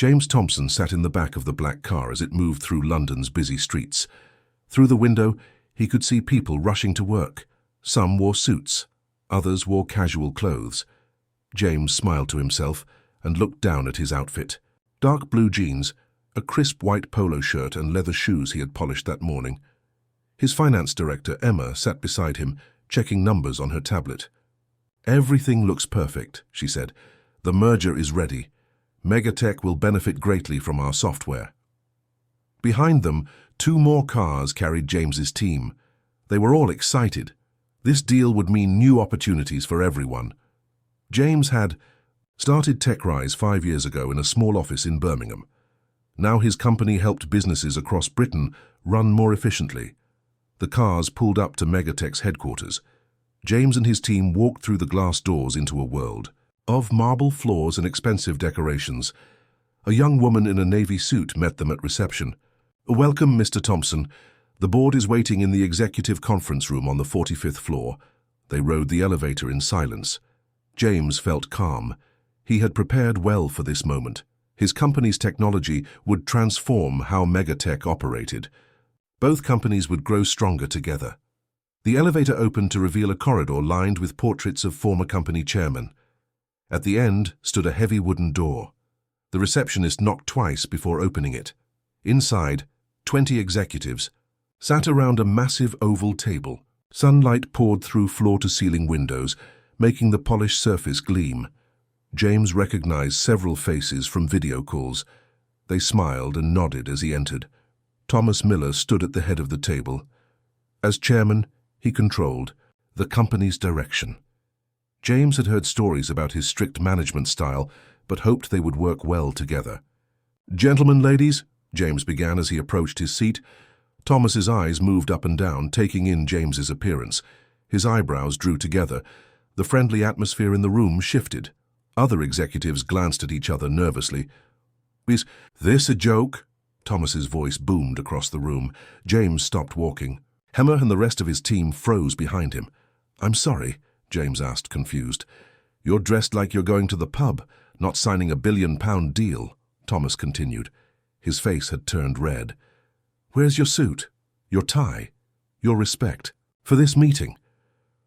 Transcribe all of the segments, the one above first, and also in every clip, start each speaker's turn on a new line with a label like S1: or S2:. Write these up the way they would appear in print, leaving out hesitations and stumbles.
S1: James Thompson sat in the back of the black car as it moved through London's busy streets. Through the window, he could see people rushing to work. Some wore suits, others wore casual clothes. James smiled to himself and looked down at his outfit. Dark blue jeans, a crisp white polo shirt and leather shoes he had polished that morning. His finance director, Emma, sat beside him, checking numbers on her tablet. "Everything looks perfect," she said. "The merger is ready. Megatech will benefit greatly from our software." Behind them, 2 more cars carried James's team. They were all excited. This deal would mean new opportunities for everyone. James had started TechRise 5 years ago in a small office in Birmingham. Now his company helped businesses across Britain run more efficiently. The cars pulled up to Megatech's headquarters. James and his team walked through the glass doors into a world of marble floors and expensive decorations. A young woman in a navy suit met them at reception. "Welcome, Mr. Thompson. The board is waiting in the executive conference room on the 45th floor." They rode the elevator in silence. James felt calm. He had prepared well for this moment. His company's technology would transform how Megatech operated. Both companies would grow stronger together. The elevator opened to reveal a corridor lined with portraits of former company chairmen. At the end stood a heavy wooden door. The receptionist knocked twice before opening it. Inside, 20 executives sat around a massive oval table. Sunlight poured through floor-to-ceiling windows, making the polished surface gleam. James recognized several faces from video calls. They smiled and nodded as he entered. Thomas Miller stood at the head of the table. As chairman, he controlled the company's direction. James had heard stories about his strict management style, but hoped they would work well together. "Gentlemen, ladies," James began as he approached his seat. Thomas's eyes moved up and down, taking in James's appearance. His eyebrows drew together. The friendly atmosphere in the room shifted. Other executives glanced at each other nervously. "Is this a joke?" Thomas's voice boomed across the room. James stopped walking. Emma and the rest of his team froze behind him. "I'm sorry," James asked, confused. "You're dressed like you're going to the pub, not signing a £1 billion deal," Thomas continued. His face had turned red. "Where's your suit, your tie, your respect for this meeting?"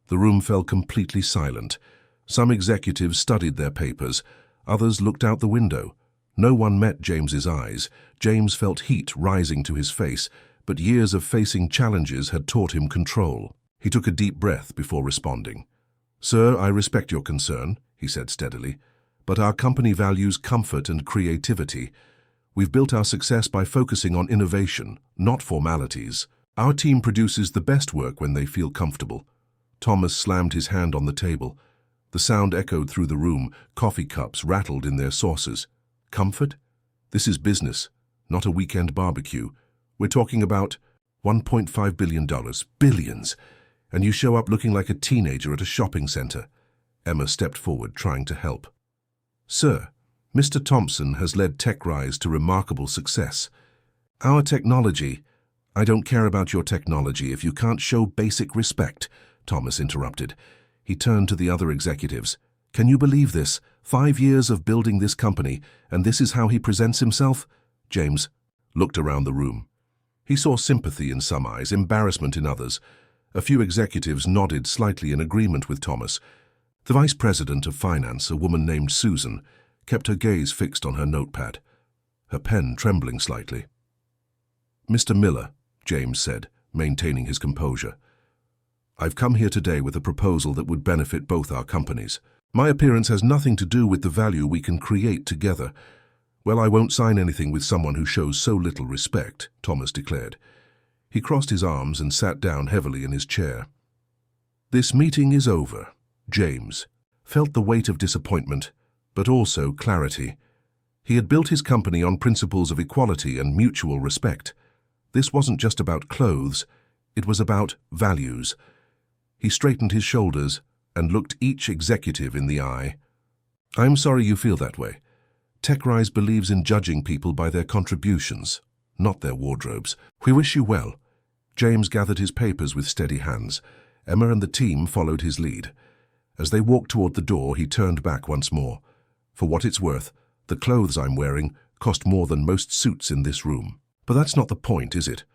S1: The room fell completely silent. Some executives studied their papers. Others looked out the window. No one met James's eyes. James felt heat rising to his face, but years of facing challenges had taught him control. He took a deep breath before responding. "Sir, I respect your concern," he said steadily, "but our company values comfort and creativity. We've built our success by focusing on innovation, not formalities. Our team produces the best work when they feel comfortable." Thomas slammed his hand on the table. The sound echoed through the room. Coffee cups rattled in their saucers. "Comfort? This is business, not a weekend barbecue. We're talking about $1.5 billion. Billions. And you show up looking like a teenager at a shopping center." Emma stepped forward, trying to help. "Sir, Mr. Thompson has led TechRise to remarkable success. Our technology—" "I don't care about your technology if you can't show basic respect," Thomas interrupted. He turned to the other executives. "Can you believe this? 5 years of building this company, and this is how he presents himself?" James looked around the room. He saw sympathy in some eyes, embarrassment in others. A few executives nodded slightly in agreement with Thomas. The vice president of finance, a woman named Susan, kept her gaze fixed on her notepad, her pen trembling slightly. "Mr. Miller," James said, maintaining his composure, "I've come here today with a proposal that would benefit both our companies. My appearance has nothing to do with the value we can create together." "Well, I won't sign anything with someone who shows so little respect," Thomas declared. He crossed his arms and sat down heavily in his chair. "This meeting is over." James felt the weight of disappointment, but also clarity. He had built his company on principles of equality and mutual respect. This wasn't just about clothes, it was about values. He straightened his shoulders and looked each executive in the eye. "I'm sorry you feel that way. TechRise believes in judging people by their contributions, not their wardrobes. We wish you well." James gathered his papers with steady hands. Emma and the team followed his lead. As they walked toward the door, he turned back once more. "For what it's worth, the clothes I'm wearing cost more than most suits in this room. But that's not the point, is it?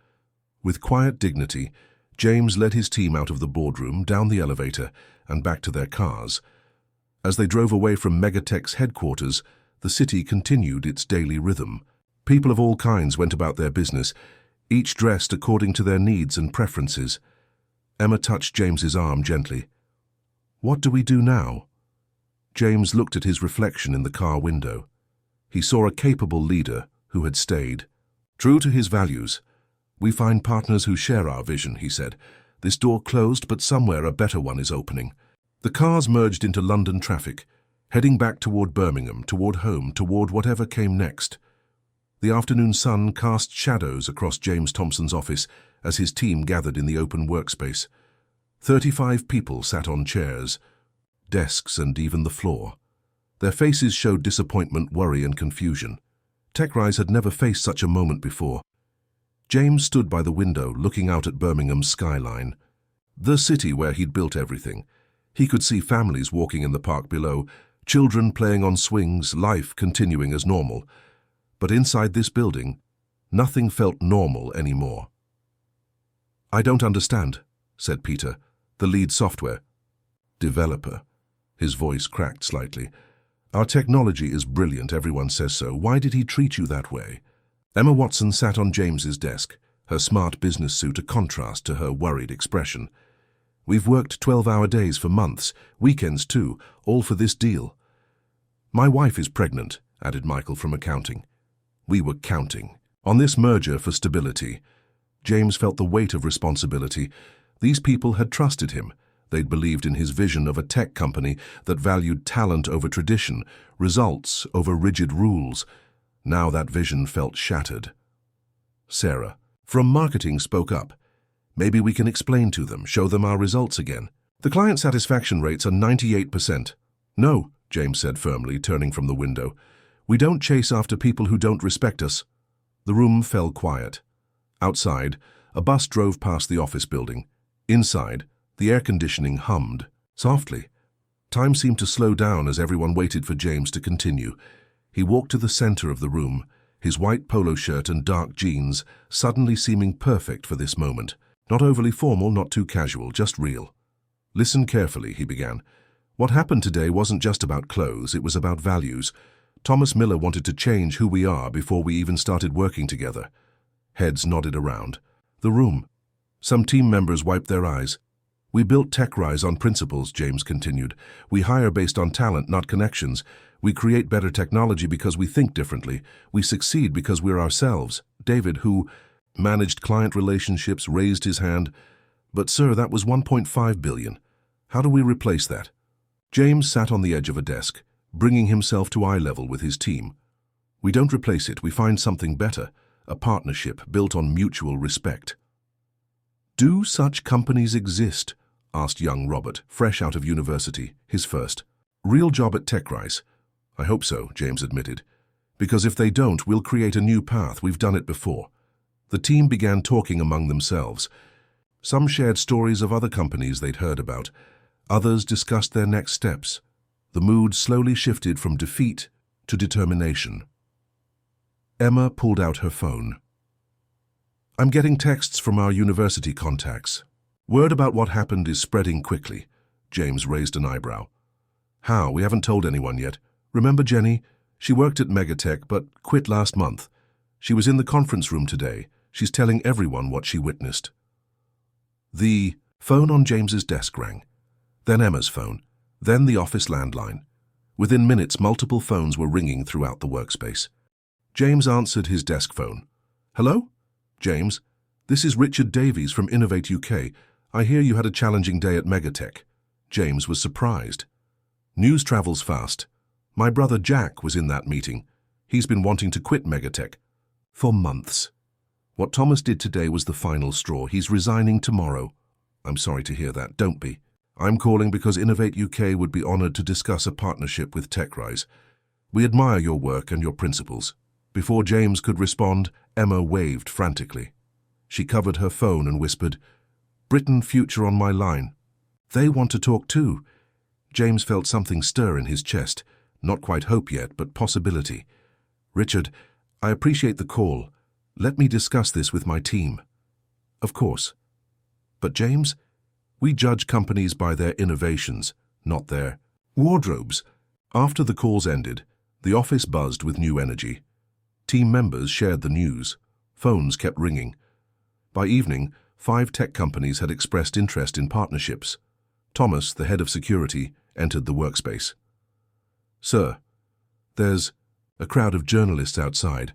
S1: With quiet dignity, James led his team out of the boardroom, down the elevator, and back to their cars. As they drove away from Megatech's headquarters, the city continued its daily rhythm. People of all kinds went about their business, each dressed according to their needs and preferences. Emma touched James's arm gently. "What do we do now?" James looked at his reflection in the car window. He saw a capable leader who had stayed. True to his values, "We find partners who share our vision," he said. "This door closed, but somewhere a better one is opening." The cars merged into London traffic, heading back toward Birmingham, toward home, toward whatever came next. The afternoon sun cast shadows across James Thompson's office as his team gathered in the open workspace. 35 people sat on chairs, desks, and even the floor. Their faces showed disappointment, worry, and confusion. TechRise had never faced such a moment before. James stood by the window, looking out at Birmingham's skyline. The city where he'd built everything. He could see families walking in the park below, children playing on swings, life continuing as normal. But inside this building, nothing felt normal anymore. "I don't understand," said Peter, the lead software developer. His voice cracked slightly. "Our technology is brilliant, everyone says so. Why did he treat you that way?" Emma Watson sat on James's desk, her smart business suit a contrast to her worried expression. "We've worked 12-hour days for months, weekends too, all for this deal." "My wife is pregnant," added Michael from accounting. We were counting on this merger for stability. James felt the weight of responsibility. These people had trusted him. They'd believed in his vision of a tech company that valued talent over tradition, results over rigid rules. Now that vision felt shattered. Sarah, from marketing, spoke up. "Maybe we can explain to them, show them our results again. The client satisfaction rates are 98%. "No," James said firmly, turning from the window. "We don't chase after people who don't respect us." The room fell quiet. Outside, a bus drove past the office building. Inside, the air conditioning hummed softly. Time seemed to slow down as everyone waited for James to continue. He walked to the center of the room, his white polo shirt and dark jeans suddenly seeming perfect for this moment. Not overly formal, not too casual, just real. "Listen carefully," he began. "What happened today wasn't just about clothes, it was about values. Thomas Miller wanted to change who we are before we even started working together." Heads nodded around the room. Some team members wiped their eyes. "We built TechRise on principles," James continued. "We hire based on talent, not connections. We create better technology because we think differently. We succeed because we're ourselves." David, who managed client relationships, raised his hand. "But sir, that was 1.5 billion. How do we replace that?" James sat on the edge of a desk, bringing himself to eye level with his team. "We don't replace it, we find something better, a partnership built on mutual respect." "Do such companies exist?" asked young Robert, fresh out of university, his first real job at TechRise. "I hope so," James admitted. "Because if they don't, we'll create a new path. We've done it before." The team began talking among themselves. Some shared stories of other companies they'd heard about. Others discussed their next steps. The mood slowly shifted from defeat to determination. Emma pulled out her phone. "I'm getting texts from our university contacts. Word about what happened is spreading quickly." James raised an eyebrow. "How? We haven't told anyone yet. Remember Jenny? She worked at Megatech but quit last month. She was in the conference room today. She's telling everyone what she witnessed." The phone on James's desk rang. Then Emma's phone. Then the office landline. Within minutes, multiple phones were ringing throughout the workspace. James answered his desk phone. "Hello? James, this is Richard Davies from Innovate UK. I hear you had a challenging day at Megatech." James was surprised. "News travels fast. My brother Jack was in that meeting. He's been wanting to quit Megatech for months. What Thomas did today was the final straw. He's resigning tomorrow." "I'm sorry to hear that. Don't be. I'm calling because Innovate UK would be honored to discuss a partnership with TechRise. We admire your work and your principles." Before James could respond, Emma waved frantically. She covered her phone and whispered, "Britain Future on my line. They want to talk too." James felt something stir in his chest. Not quite hope yet, but possibility. "Richard, I appreciate the call. Let me discuss this with my team. Of course. But James, we judge companies by their innovations, not their wardrobes. After the calls ended, the office buzzed with new energy. Team members shared the news. Phones kept ringing. By evening, 5 tech companies had expressed interest in partnerships. Thomas, the head of security, entered the workspace. Sir, there's a crowd of journalists outside.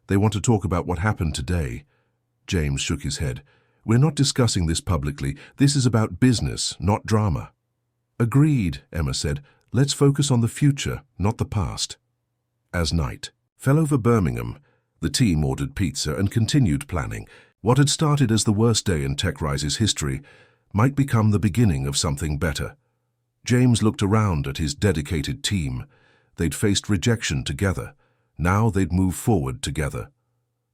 S1: They want to talk about what happened today. James shook his head. We're not discussing this publicly. This is about business, not drama. Agreed, Emma said. Let's focus on the future, not the past. As night fell over Birmingham, the team ordered pizza and continued planning. What had started as the worst day in TechRise's history might become the beginning of something better. James looked around at his dedicated team. They'd faced rejection together. Now they'd move forward together.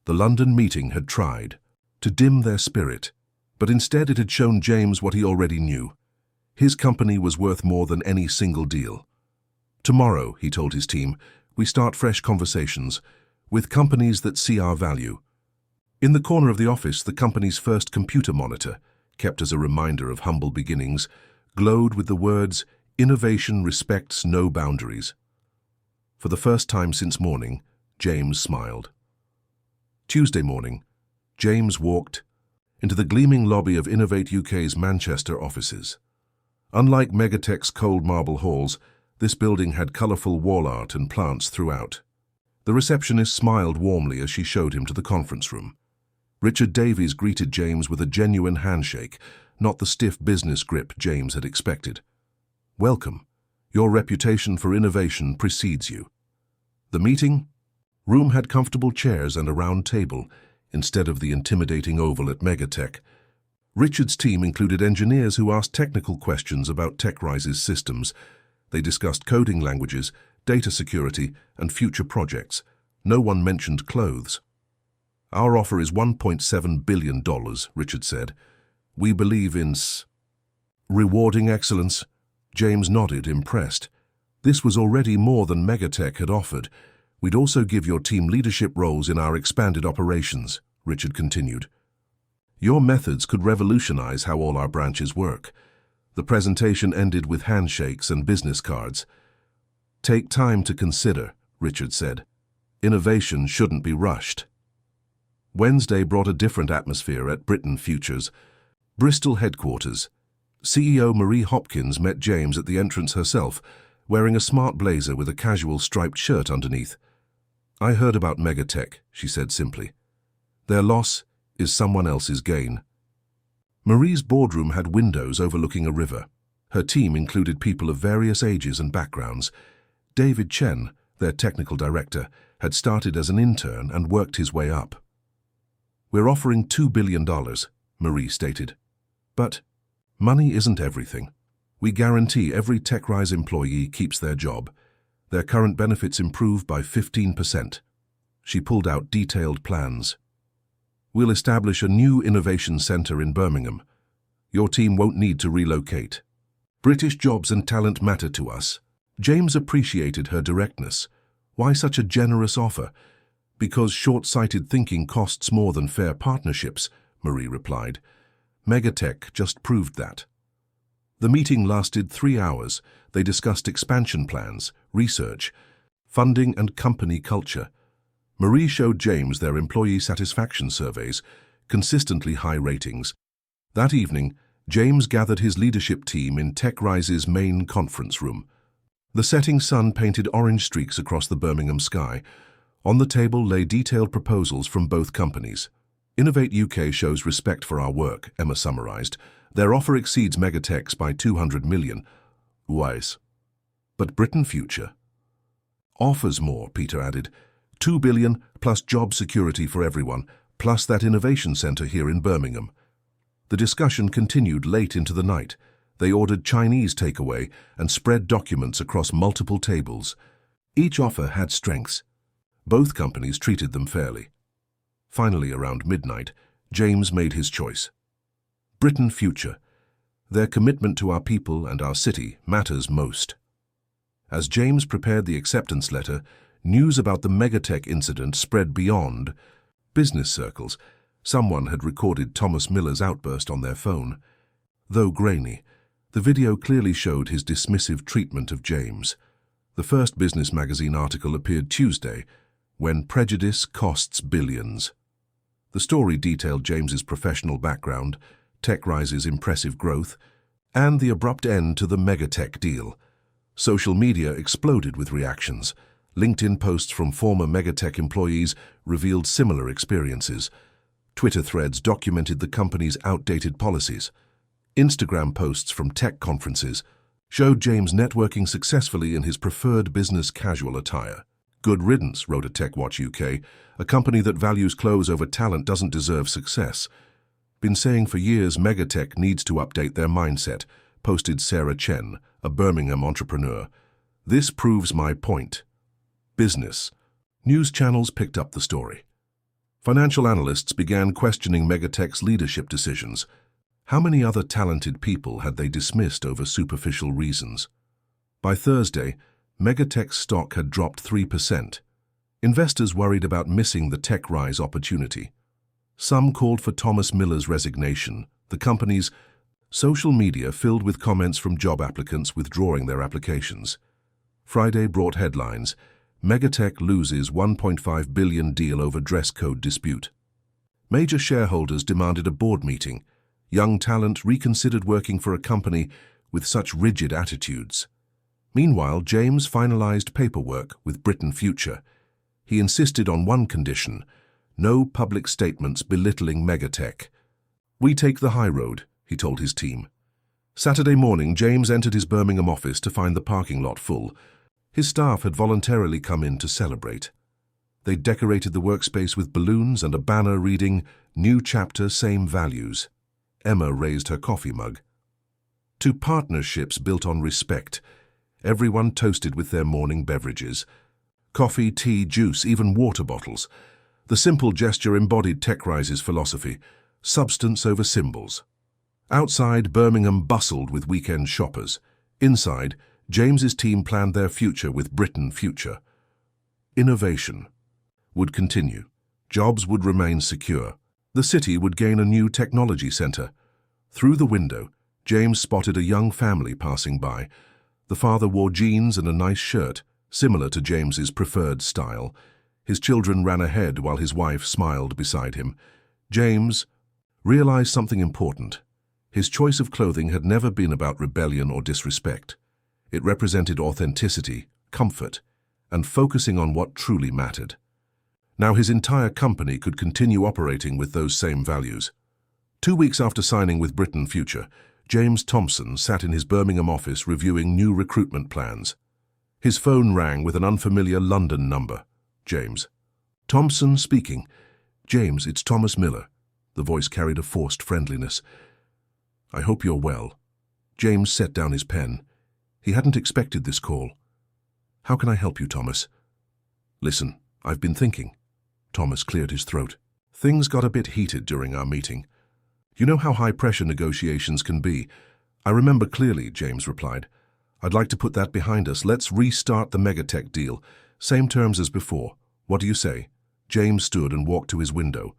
S1: The London meeting had tried to dim their spirit, but instead it had shown James what he already knew. His company was worth more than any single deal. Tomorrow, he told his team, we start fresh conversations with companies that see our value. In the corner of the office, the company's first computer monitor, kept as a reminder of humble beginnings, glowed with the words, "Innovation respects no boundaries." For the first time since morning, James smiled. Tuesday morning, James walked into the gleaming lobby of Innovate UK's Manchester offices. Unlike Megatech's cold marble halls, this building had colourful wall art and plants throughout. The receptionist smiled warmly as she showed him to the conference room. Richard Davies greeted James with a genuine handshake, not the stiff business grip James had expected. Welcome. Your reputation for innovation precedes you. The meeting room had comfortable chairs and a round table, instead of the intimidating oval at Megatech. Richard's team included engineers who asked technical questions about TechRise's systems. They discussed coding languages, data security, and future projects. No one mentioned clothes. Our offer is $1.7 billion, Richard said. We believe in rewarding excellence. James nodded, impressed. This was already more than Megatech had offered. We'd also give your team leadership roles in our expanded operations, Richard continued. Your methods could revolutionize how all our branches work. The presentation ended with handshakes and business cards. Take time to consider, Richard said. Innovation shouldn't be rushed. Wednesday brought a different atmosphere at Britain Futures, Bristol headquarters. CEO Marie Hopkins met James at the entrance herself, wearing a smart blazer with a casual striped shirt underneath. I heard about Megatech, she said simply. Their loss is someone else's gain. Marie's boardroom had windows overlooking a river. Her team included people of various ages and backgrounds. David Chen, their technical director, had started as an intern and worked his way up. We're offering $2 billion, Marie stated. But money isn't everything. We guarantee every TechRise employee keeps their job. Their current benefits improve by 15%. She pulled out detailed plans. We'll establish a new innovation center in Birmingham. Your team won't need to relocate. British jobs and talent matter to us. James appreciated her directness. Why such a generous offer? Because short-sighted thinking costs more than fair partnerships, Marie replied. Megatech just proved that. The meeting lasted 3 hours. They discussed expansion plans, research, funding and company culture. Marie showed James their employee satisfaction surveys, consistently high ratings. That evening, James gathered his leadership team in TechRise's main conference room. The setting sun painted orange streaks across the Birmingham sky. On the table lay detailed proposals from both companies. Innovate UK shows respect for our work, Emma summarized. Their offer exceeds Megatech's by 200 million. Wise. But Britain Future offers more, Peter added. 2 billion plus job security for everyone, plus that innovation centre here in Birmingham. The discussion continued late into the night. They ordered Chinese takeaway and spread documents across multiple tables. Each offer had strengths. Both companies treated them fairly. Finally, around midnight, James made his choice. Britain Future. Their commitment to our people and our city matters most. As James prepared the acceptance letter, news about the megatech incident spread beyond business circles. Someone had recorded Thomas Miller's outburst on their phone. Though grainy, the video clearly showed his dismissive treatment of James. The first business magazine article appeared Tuesday, "When Prejudice Costs Billions." The story detailed James's professional background, TechRise's impressive growth, and the abrupt end to the megatech deal. Social media exploded with reactions. LinkedIn posts from former megatech employees revealed similar experiences. Twitter threads documented the company's outdated policies. Instagram posts from tech conferences showed James networking successfully in his preferred business casual attire. "Good riddance," wrote a TechWatch UK. "A company that values clothes over talent doesn't deserve success." "Been saying for years megatech needs to update their mindset," posted Sarah Chen, a Birmingham entrepreneur. "This proves my point." Business. News channels picked up the story. Financial analysts began questioning megatech's leadership decisions. How many other talented people had they dismissed over superficial reasons? By Thursday, megatech's stock had dropped 3%. Investors worried about missing the TechRise opportunity. Some called for Thomas Miller's resignation. The company's social media filled with comments from job applicants withdrawing their applications. Friday brought headlines: Megatech loses $1.5 billion deal over dress code dispute. Major shareholders demanded a board meeting. Young talent reconsidered working for a company with such rigid attitudes. Meanwhile, James finalized paperwork with Britain Future. He insisted on one condition: no public statements belittling megatech. "We take the high road," he told his team. Saturday morning, James entered his Birmingham office to find the parking lot full. His staff had voluntarily come in to celebrate. They decorated the workspace with balloons and a banner reading, "New Chapter, Same Values." Emma raised her coffee mug. To partnerships built on respect, everyone toasted with their morning beverages. Coffee, tea, juice, even water bottles. The simple gesture embodied TechRise's philosophy: substance over symbols. Outside, Birmingham bustled with weekend shoppers. Inside, James's team planned their future with Britain Future. Innovation would continue. Jobs would remain secure. The city would gain a new technology center. Through the window, James spotted a young family passing by. The father wore jeans and a nice shirt, similar to James's preferred style. His children ran ahead while his wife smiled beside him. James realized something important. His choice of clothing had never been about rebellion or disrespect. It represented authenticity, comfort, and focusing on what truly mattered. Now his entire company could continue operating with those same values. 2 weeks after signing with Britain Future, James Thompson sat in his Birmingham office reviewing new recruitment plans. His phone rang with an unfamiliar London number. "James." "Thompson speaking." "James, it's Thomas Miller." The voice carried a forced friendliness. "I hope you're well." James set down his pen. He hadn't expected this call. "How can I help you, Thomas?" "Listen, I've been thinking." Thomas cleared his throat. "Things got a bit heated during our meeting. You know how high-pressure negotiations can be." "I remember clearly," James replied. "I'd like to put that behind us. Let's restart the megatech deal. Same terms as before. What do you say?" James stood and walked to his window.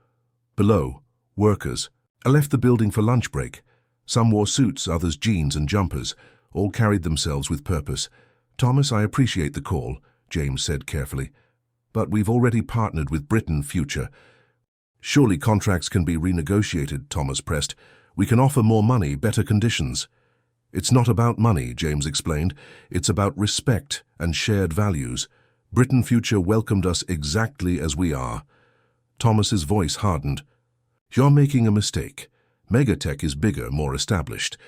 S1: Below, workers. I left the building for lunch break. Some wore suits, others jeans and jumpers. All carried themselves with purpose. "Thomas, I appreciate the call," James said carefully. "But we've already partnered with Britain Future." "Surely contracts can be renegotiated," Thomas pressed. "We can offer more money, better conditions." "It's not about money," James explained. "It's about respect and shared values. Britain Future welcomed us exactly as we are." Thomas's voice hardened. "You're making a mistake. Megatech is bigger, more established.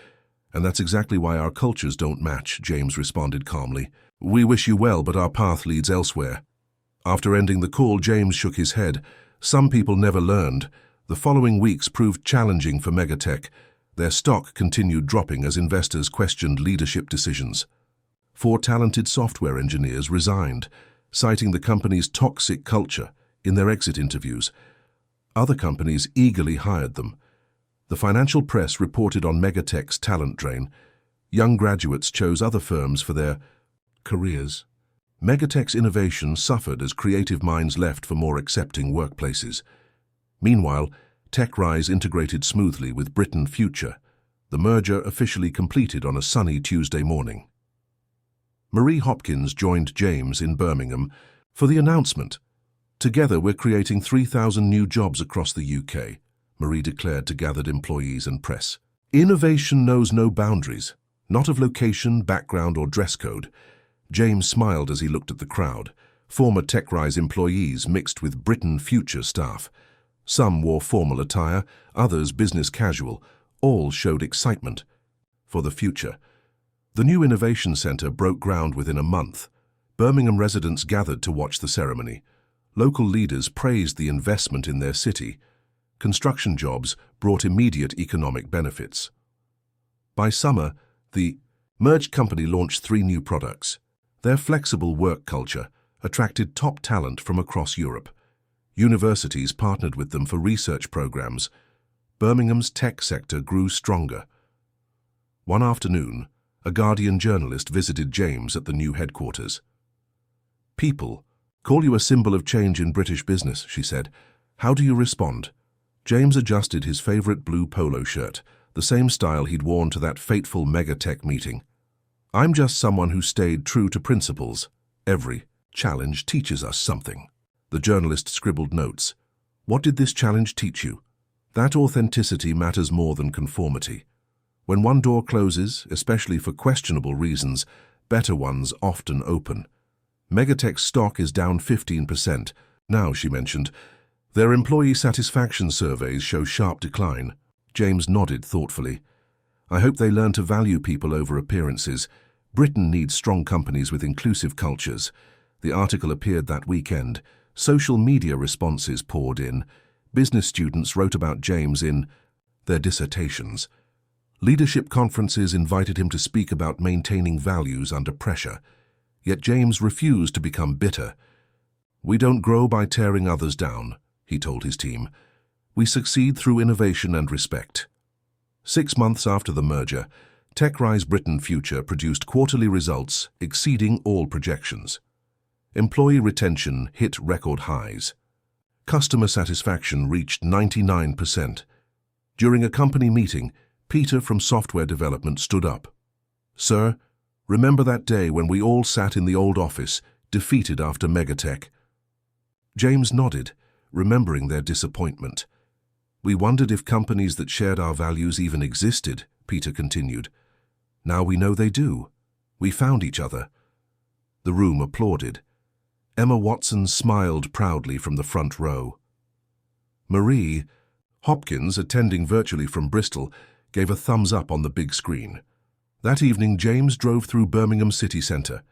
S1: And that's exactly why our cultures don't match," James responded calmly. "We wish you well, but our path leads elsewhere." After ending the call, James shook his head. Some people never learned. The following weeks proved challenging for Megatech. Their stock continued dropping as investors questioned leadership decisions. 4 talented software engineers resigned, citing the company's toxic culture in their exit interviews. Other companies eagerly hired them. The financial press reported on Megatech's talent drain. Young graduates chose other firms for their careers. Megatech's innovation suffered as creative minds left for more accepting workplaces. Meanwhile, TechRise integrated smoothly with Britain Future. The merger officially completed on a sunny Tuesday morning. Marie Hopkins joined James in Birmingham for the announcement. "Together we're creating 3,000 new jobs across the UK," Marie declared to gathered employees and press. "Innovation knows no boundaries, not of location, background or dress code." James smiled as he looked at the crowd. Former TechRise employees mixed with Britain Future staff. Some wore formal attire, others business casual. All showed excitement for the future. The new innovation centre broke ground within a month. Birmingham residents gathered to watch the ceremony. Local leaders praised the investment in their city. Construction jobs brought immediate economic benefits. By summer, the merged company launched 3 new products. Their flexible work culture attracted top talent from across Europe. Universities partnered with them for research programs. Birmingham's tech sector grew stronger. One afternoon, a Guardian journalist visited James at the new headquarters. "People call you a symbol of change in British business," she said. "How do you respond?" James adjusted his favourite blue polo shirt, the same style he'd worn to that fateful megatech meeting. "I'm just someone who stayed true to principles. Every challenge teaches us something." The journalist scribbled notes. "What did this challenge teach you?" "That authenticity matters more than conformity. When one door closes, especially for questionable reasons, better ones often open." Megatech's stock is down 15% now, she mentioned. Their employee satisfaction surveys show sharp decline. James nodded thoughtfully. "I hope they learn to value people over appearances. Britain needs strong companies with inclusive cultures." The article appeared that weekend. Social media responses poured in. Business students wrote about James in their dissertations. Leadership conferences invited him to speak about maintaining values under pressure. Yet James refused to become bitter. "We don't grow by tearing others down," he told his team. "We succeed through innovation and respect." 6 months after the merger, TechRise Britain Future produced quarterly results exceeding all projections. Employee retention hit record highs. Customer satisfaction reached 99%. During a company meeting, Peter from software development stood up. "Sir, remember that day when we all sat in the old office, defeated after Megatech?" James nodded, remembering their disappointment. "We wondered if companies that shared our values even existed," Peter continued. "Now we know they do. We found each other." The room applauded. Emma Watson smiled proudly from the front row. Marie Hopkins, attending virtually from Bristol, gave a thumbs up on the big screen. That evening, James drove through Birmingham city centre.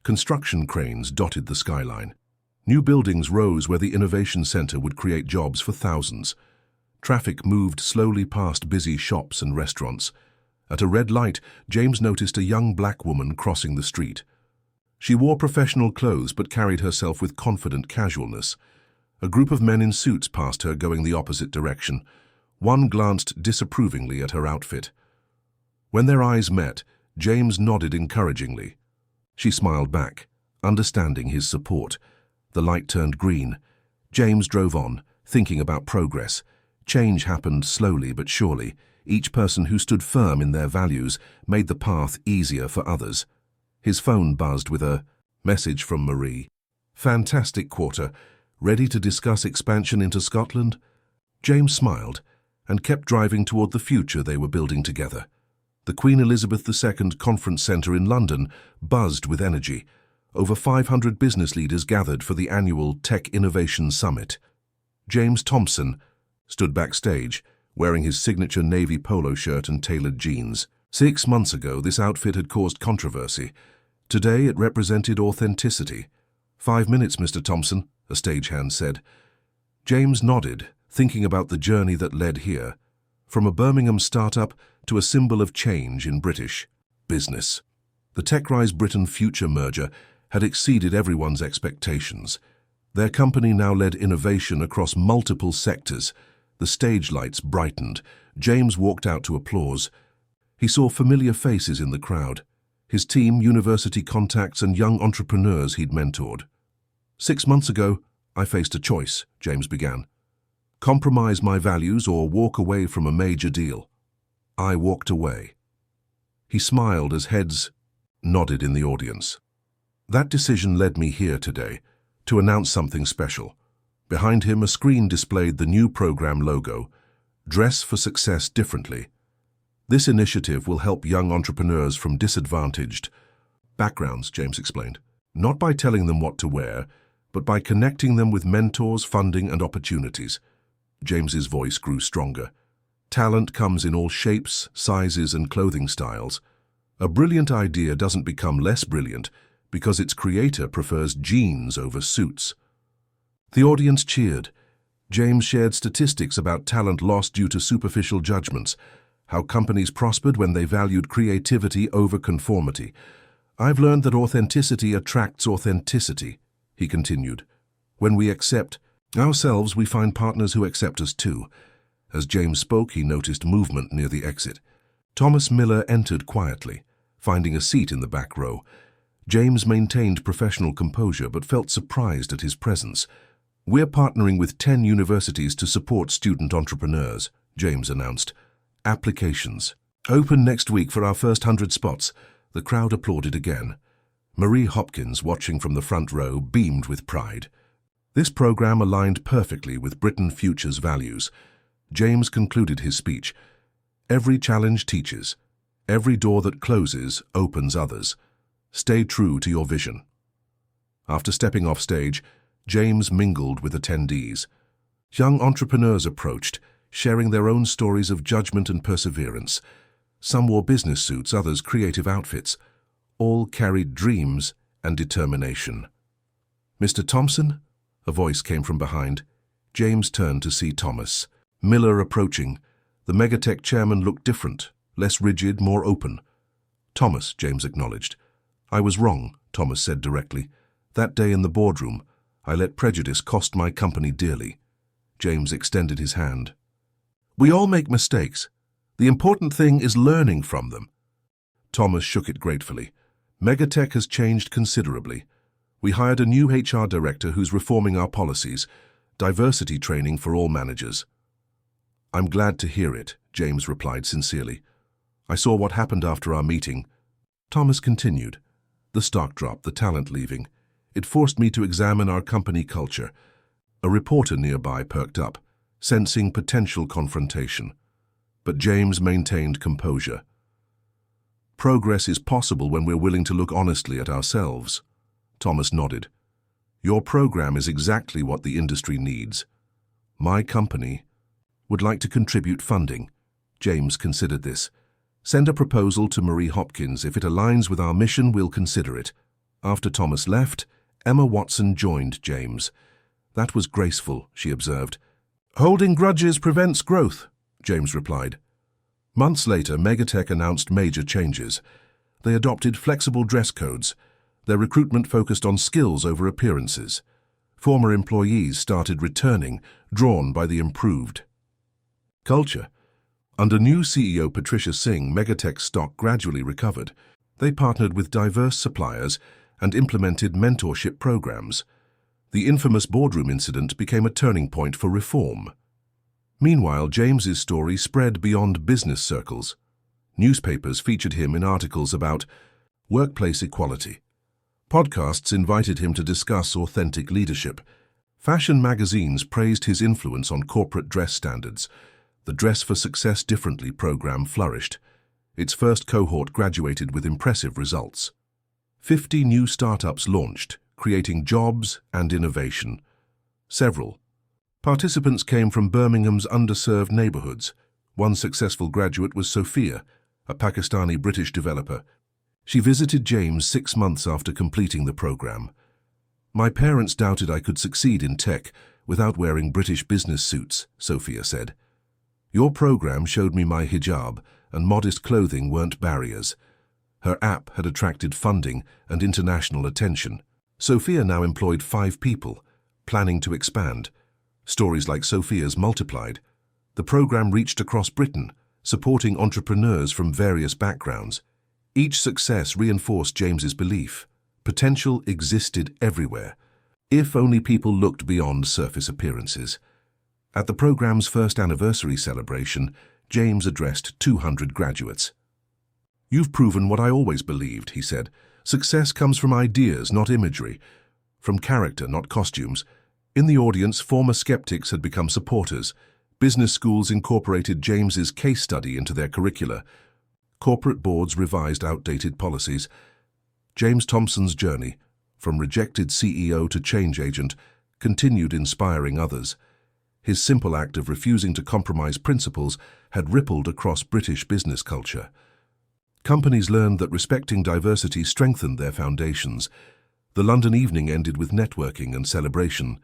S1: Construction cranes dotted the skyline. New buildings rose where the innovation centre would create jobs for thousands. Traffic moved slowly past busy shops and restaurants. At a red light, James noticed a young black woman crossing the street. She wore professional clothes but carried herself with confident casualness. A group of men in suits passed her going the opposite direction. One glanced disapprovingly at her outfit. When their eyes met, James nodded encouragingly. She smiled back, understanding his support. The light turned green. James drove on, thinking about progress. Change happened slowly but surely. Each person who stood firm in their values made the path easier for others. His phone buzzed with a message from Marie. "Fantastic quarter. Ready to discuss expansion into Scotland?" James smiled and kept driving toward the future they were building together. The Queen Elizabeth II Conference Centre in London buzzed with energy. Over 500 business leaders gathered for the annual Tech Innovation Summit. James Thompson stood backstage, wearing his signature navy polo shirt and tailored jeans. 6 months ago, this outfit had caused controversy. Today, it represented authenticity. "5 minutes, Mr. Thompson," a stagehand said. James nodded, thinking about the journey that led here, from a Birmingham startup to a symbol of change in British business. The TechRise Britain Future merger had exceeded everyone's expectations. Their company now led innovation across multiple sectors. The stage lights brightened. James walked out to applause. He saw familiar faces in the crowd. his team, university contacts, and young entrepreneurs he'd mentored. 6 months ago, I faced a choice, James began. Compromise my values or walk away from a major deal. I walked away. He smiled as heads nodded in the audience. That decision led me here today to announce something special. Behind him, a screen displayed the new program logo, Dress for Success Differently. This initiative will help young entrepreneurs from disadvantaged backgrounds, James explained, not by telling them what to wear, but by connecting them with mentors, funding, and opportunities. James's voice grew stronger. Talent comes in all shapes, sizes, and clothing styles. A brilliant idea doesn't become less brilliant because its creator prefers jeans over suits. The audience cheered. James shared statistics about talent lost due to superficial judgments, how companies prospered when they valued creativity over conformity. I've learned that authenticity attracts authenticity, he continued. When we accept ourselves, we find partners who accept us too. As James spoke, he noticed movement near the exit. Thomas Miller entered quietly, finding a seat in the back row. James maintained professional composure but felt surprised at his presence. We're partnering with 10 universities to support student entrepreneurs, James announced. Applications open next week for our first 100 spots. The crowd applauded again. Marie Hopkins, watching from the front row, beamed with pride. This program aligned perfectly with Britain Future's values. James concluded his speech. Every challenge teaches. Every door that closes opens others. Stay true to your vision. After stepping off stage, James mingled with attendees. Young entrepreneurs approached, sharing their own stories of judgment and perseverance. Some wore business suits, others creative outfits. All carried dreams and determination. Mr. Thompson? A voice came from behind. James turned to see Thomas. Miller approaching. The Megatech chairman looked different, less rigid, more open. Thomas, James acknowledged. I was wrong, Thomas said directly. That day in the boardroom, I let prejudice cost my company dearly. James extended his hand. We all make mistakes. The important thing is learning from them. Thomas shook it gratefully. Megatech has changed considerably. We hired a new HR director who's reforming our policies, diversity training for all managers. I'm glad to hear it, James replied sincerely. I saw what happened after our meeting. Thomas continued. The stock drop, the talent leaving. It forced me to examine our company culture. A reporter nearby perked up, sensing potential confrontation. But James maintained composure. Progress is possible when we're willing to look honestly at ourselves. Thomas nodded. Your program is exactly what the industry needs. My company would like to contribute funding. James considered this. Send a proposal to Marie Hopkins. If it aligns with our mission, we'll consider it. After Thomas left, Emma Watson joined James. That was graceful, she observed. Holding grudges prevents growth, James replied. Months later, Megatech announced major changes. They adopted flexible dress codes. Their recruitment focused on skills over appearances. Former employees started returning, drawn by the improved culture. Under new CEO Patricia Singh, Megatech's stock gradually recovered. They partnered with diverse suppliers and implemented mentorship programs. The infamous boardroom incident became a turning point for reform. Meanwhile, James's story spread beyond business circles. Newspapers featured him in articles about workplace equality. Podcasts invited him to discuss authentic leadership. Fashion magazines praised his influence on corporate dress standards. The Dress for Success Differently program flourished. Its first cohort graduated with impressive results. 50 new startups launched, creating jobs and innovation. Several participants came from Birmingham's underserved neighborhoods. One successful graduate was Sophia, a Pakistani-British developer. She visited James 6 months after completing the program. My parents doubted I could succeed in tech without wearing British business suits, Sophia said. Your program showed me my hijab and modest clothing weren't barriers. Her app had attracted funding and international attention. Sophia now employed 5 people, planning to expand. Stories like Sophia's multiplied. The program reached across Britain, supporting entrepreneurs from various backgrounds. Each success reinforced James's belief. Potential existed everywhere, if only people looked beyond surface appearances. At the program's first anniversary celebration, James addressed 200 graduates. "You've proven what I always believed," he said. "Success comes from ideas, not imagery. From character, not costumes." In the audience, former skeptics had become supporters. Business schools incorporated James's case study into their curricula. Corporate boards revised outdated policies. James Thompson's journey, from rejected CEO to change agent, continued inspiring others. His simple act of refusing to compromise principles had rippled across British business culture. Companies learned that respecting diversity strengthened their foundations. The London evening ended with networking and celebration.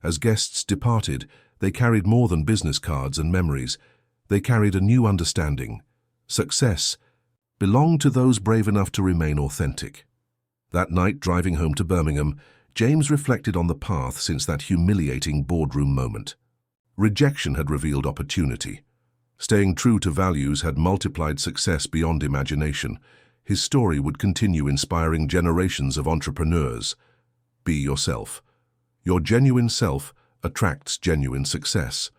S1: As guests departed, they carried more than business cards and memories. They carried a new understanding. Success belonged to those brave enough to remain authentic. That night, driving home to Birmingham, James reflected on the path since that humiliating boardroom moment. Rejection had revealed opportunity. Staying true to values had multiplied success beyond imagination. His story would continue inspiring generations of entrepreneurs. Be yourself. Your genuine self attracts genuine success.